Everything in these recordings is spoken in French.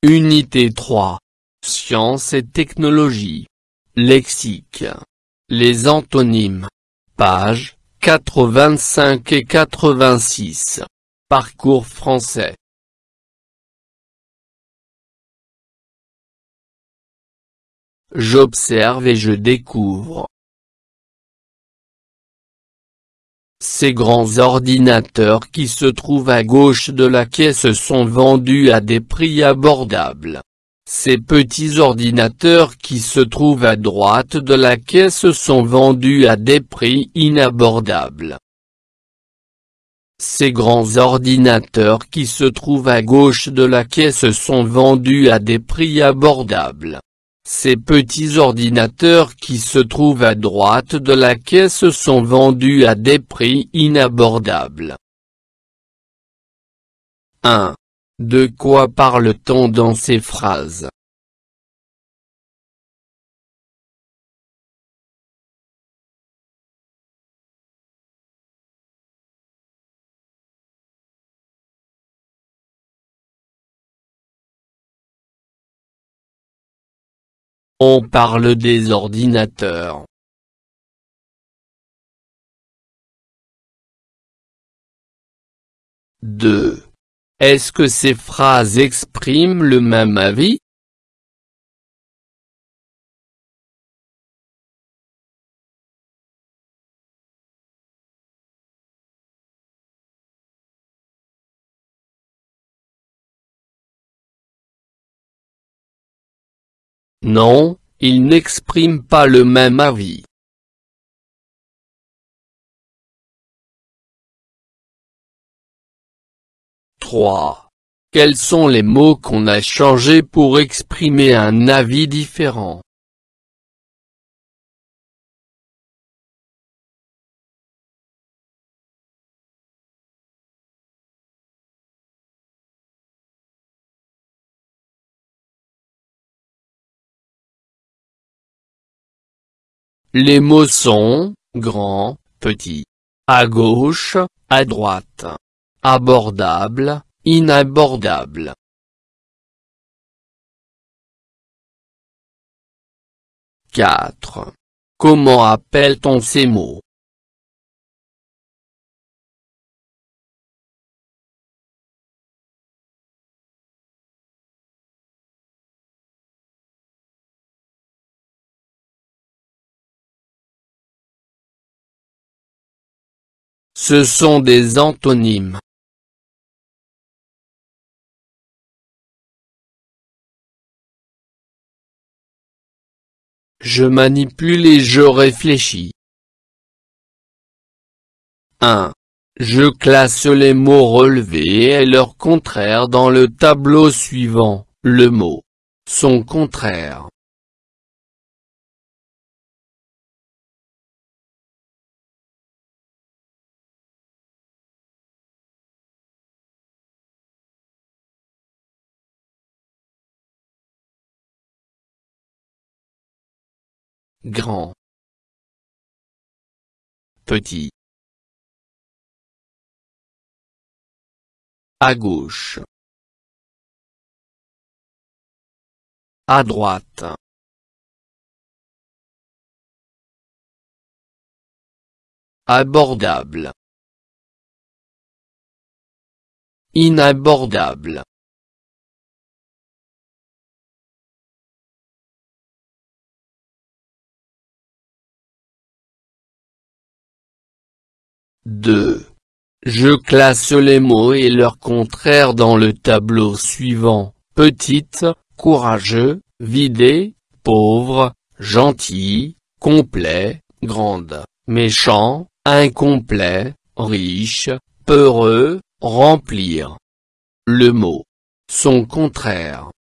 Unité 3. Sciences et technologies. Lexique. Les antonymes. Pages 85 et 86. Parcours français. J'observe et je découvre. Ces grands ordinateurs qui se trouvent à gauche de la caisse sont vendus à des prix abordables. Ces petits ordinateurs qui se trouvent à droite de la caisse sont vendus à des prix inabordables. Ces grands ordinateurs qui se trouvent à gauche de la caisse sont vendus à des prix abordables. Ces petits ordinateurs qui se trouvent à droite de la caisse sont vendus à des prix inabordables. 1. De quoi parle-t-on dans ces phrases? On parle des ordinateurs. 2. Est-ce que ces phrases expriment le même avis? Non, ils n'expriment pas le même avis. 3. Quels sont les mots qu'on a changés pour exprimer un avis différent? Les mots sont grand, petit, à gauche, à droite, abordable, inabordable. 4. Comment appelle-t-on ces mots? Ce sont des antonymes. Je manipule et je réfléchis. 1. Je classe les mots relevés et leur contraire dans le tableau suivant, le mot, son contraire. Grand, petit, à gauche, à droite, abordable, inabordable. 2. Je classe les mots et leurs contraires dans le tableau suivant, petite, courageux, vidé, pauvre, gentil, complet, grande, méchant, incomplet, riche, peureux, remplir. Le mot, son contraire.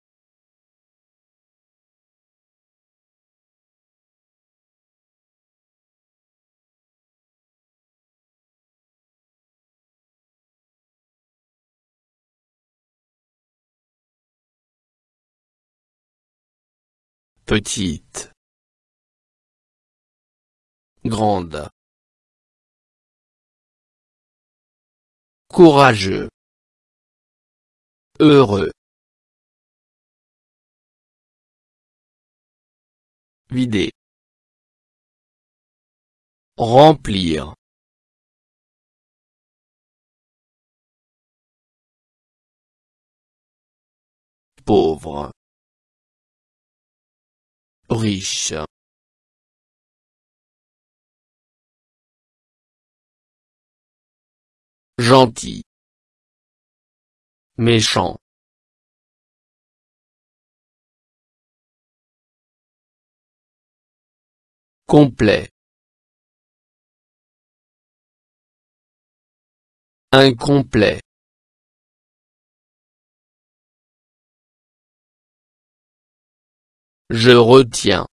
Petite, grande, courageux, heureux. vider, remplir, pauvre, riche, gentil, méchant, complet, incomplet, je retiens.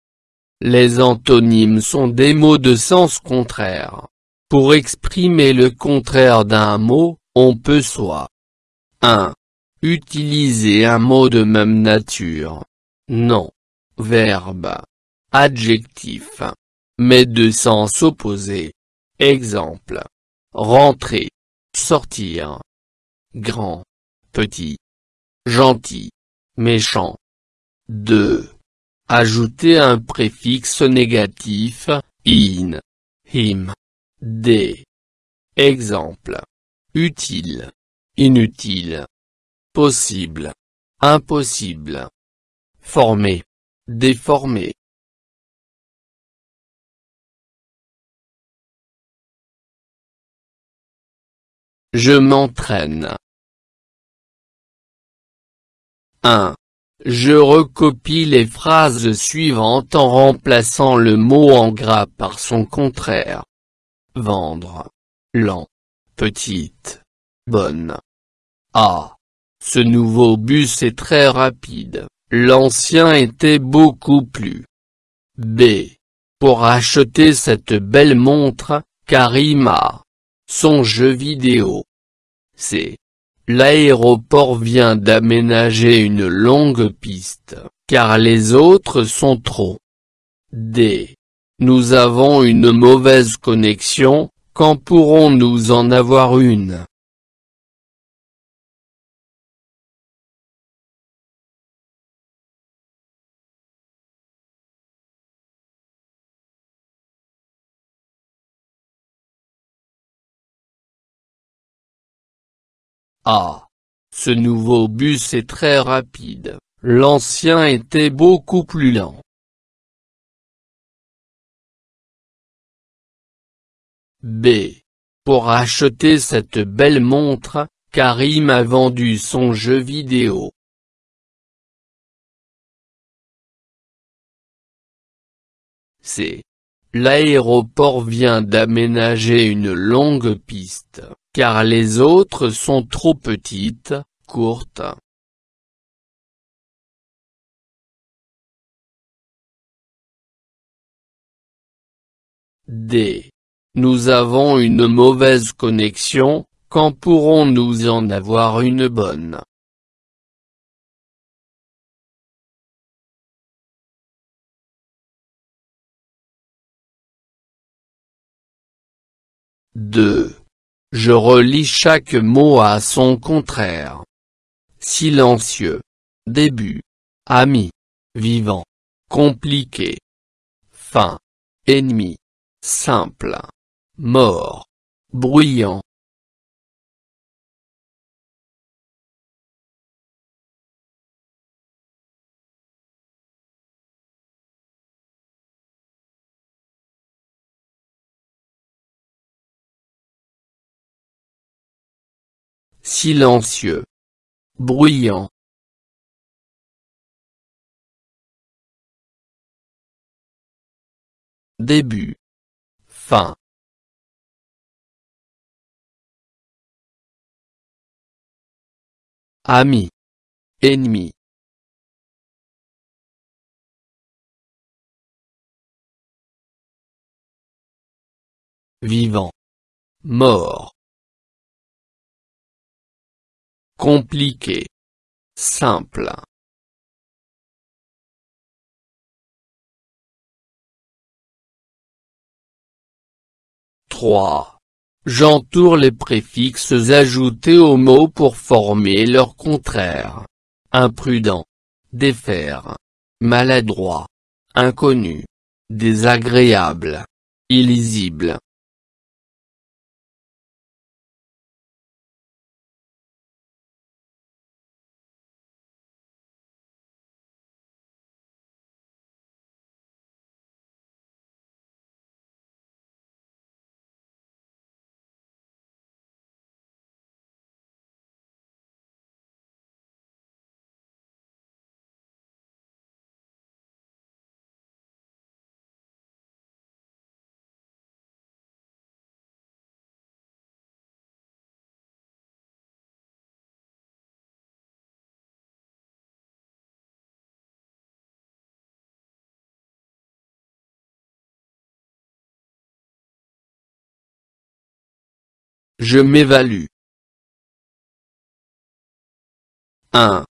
Les antonymes sont des mots de sens contraire. Pour exprimer le contraire d'un mot, on peut soit 1. Utiliser un mot de même nature. Nom, verbe, adjectif, mais de sens opposé. Exemple. Rentrer, sortir. Grand, petit. Gentil, méchant. 2. Ajouter un préfixe négatif, in, him, des. Exemple. Utile, inutile. Possible, impossible. Formé, déformé. Je m'entraîne. 1. Je recopie les phrases suivantes en remplaçant le mot en gras par son contraire. Vendre. Lent. Petite. Bonne. A. Ce nouveau bus est très rapide, l'ancien était beaucoup plus. B. Pour acheter cette belle montre, Karim a son jeu vidéo. C. L'aéroport vient d'aménager une longue piste, car les autres sont trop. D. Nous avons une mauvaise connexion, quand pourrons-nous en avoir une? A. Ce nouveau bus est très rapide, l'ancien était beaucoup plus lent. B. Pour acheter cette belle montre, Karim a vendu son jeu vidéo. C. L'aéroport vient d'aménager une longue piste, car les autres sont trop petites, courtes. D. Nous avons une mauvaise connexion, quand pourrons-nous en avoir une bonne? Deux. Je relis chaque mot à son contraire. Silencieux. Début. Ami. Vivant. Compliqué. Fin. Ennemi. Simple. Mort. Bruyant. Silencieux. Bruyant. Début. Fin. Ami. Ennemi. Vivant. Mort. Compliqué. Simple. Trois. J'entoure les préfixes ajoutés aux mots pour former leur contraire. Imprudent. Défaire. Maladroit. inconnu, désagréable, illisible. Je m'évalue. 1.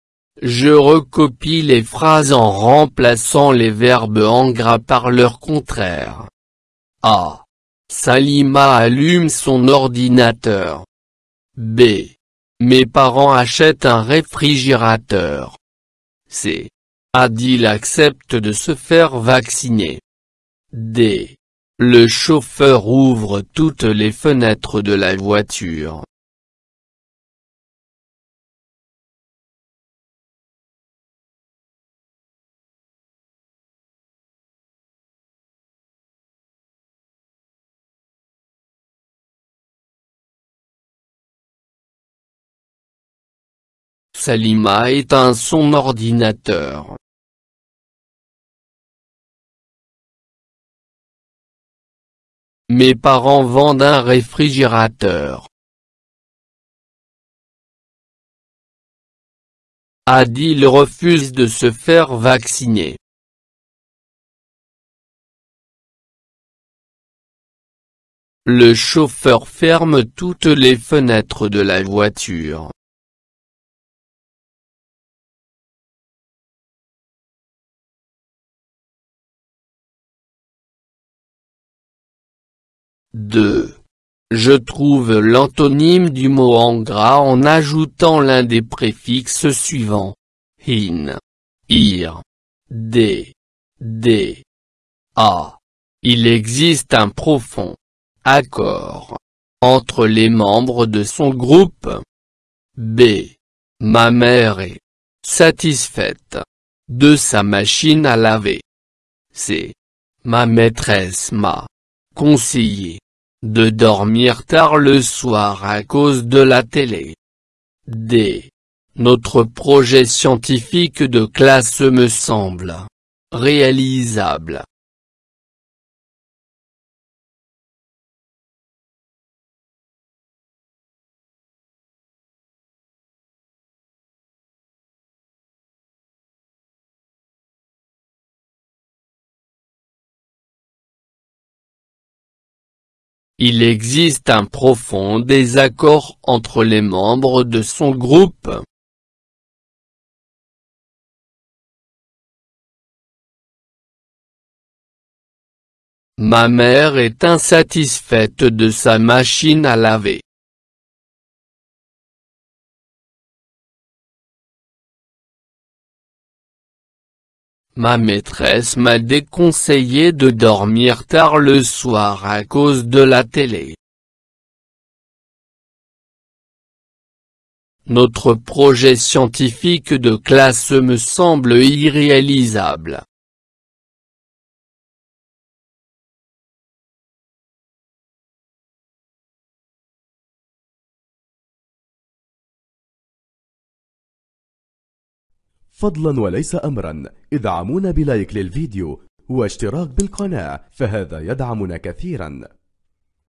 Je recopie les phrases en remplaçant les verbes en gras par leur contraire. A. Salima allume son ordinateur. B. Mes parents achètent un réfrigérateur. C. Adil accepte de se faire vacciner. D. Le chauffeur ouvre toutes les fenêtres de la voiture. Salima éteint son ordinateur. Mes parents vendent un réfrigérateur. Adil refuse de se faire vacciner. Le chauffeur ferme toutes les fenêtres de la voiture. Deux. Je trouve l'antonyme du mot en gras en ajoutant l'un des préfixes suivants. In, ir, d, a. Il existe un profond accord entre les membres de son groupe. B. Ma mère est satisfaite de sa machine à laver. C. Ma maîtresse m'a conseillé de dormir tard le soir à cause de la télé. D. Notre projet scientifique de classe me semble réalisable. Il existe un profond désaccord entre les membres de son groupe. Ma mère est insatisfaite de sa machine à laver. Ma maîtresse m'a déconseillé de dormir tard le soir à cause de la télé. Notre projet scientifique de classe me semble irréalisable. فضلا وليس أمرا ادعمونا بلايك للفيديو واشتراك بالقناة، فهذا يدعمنا كثيرا.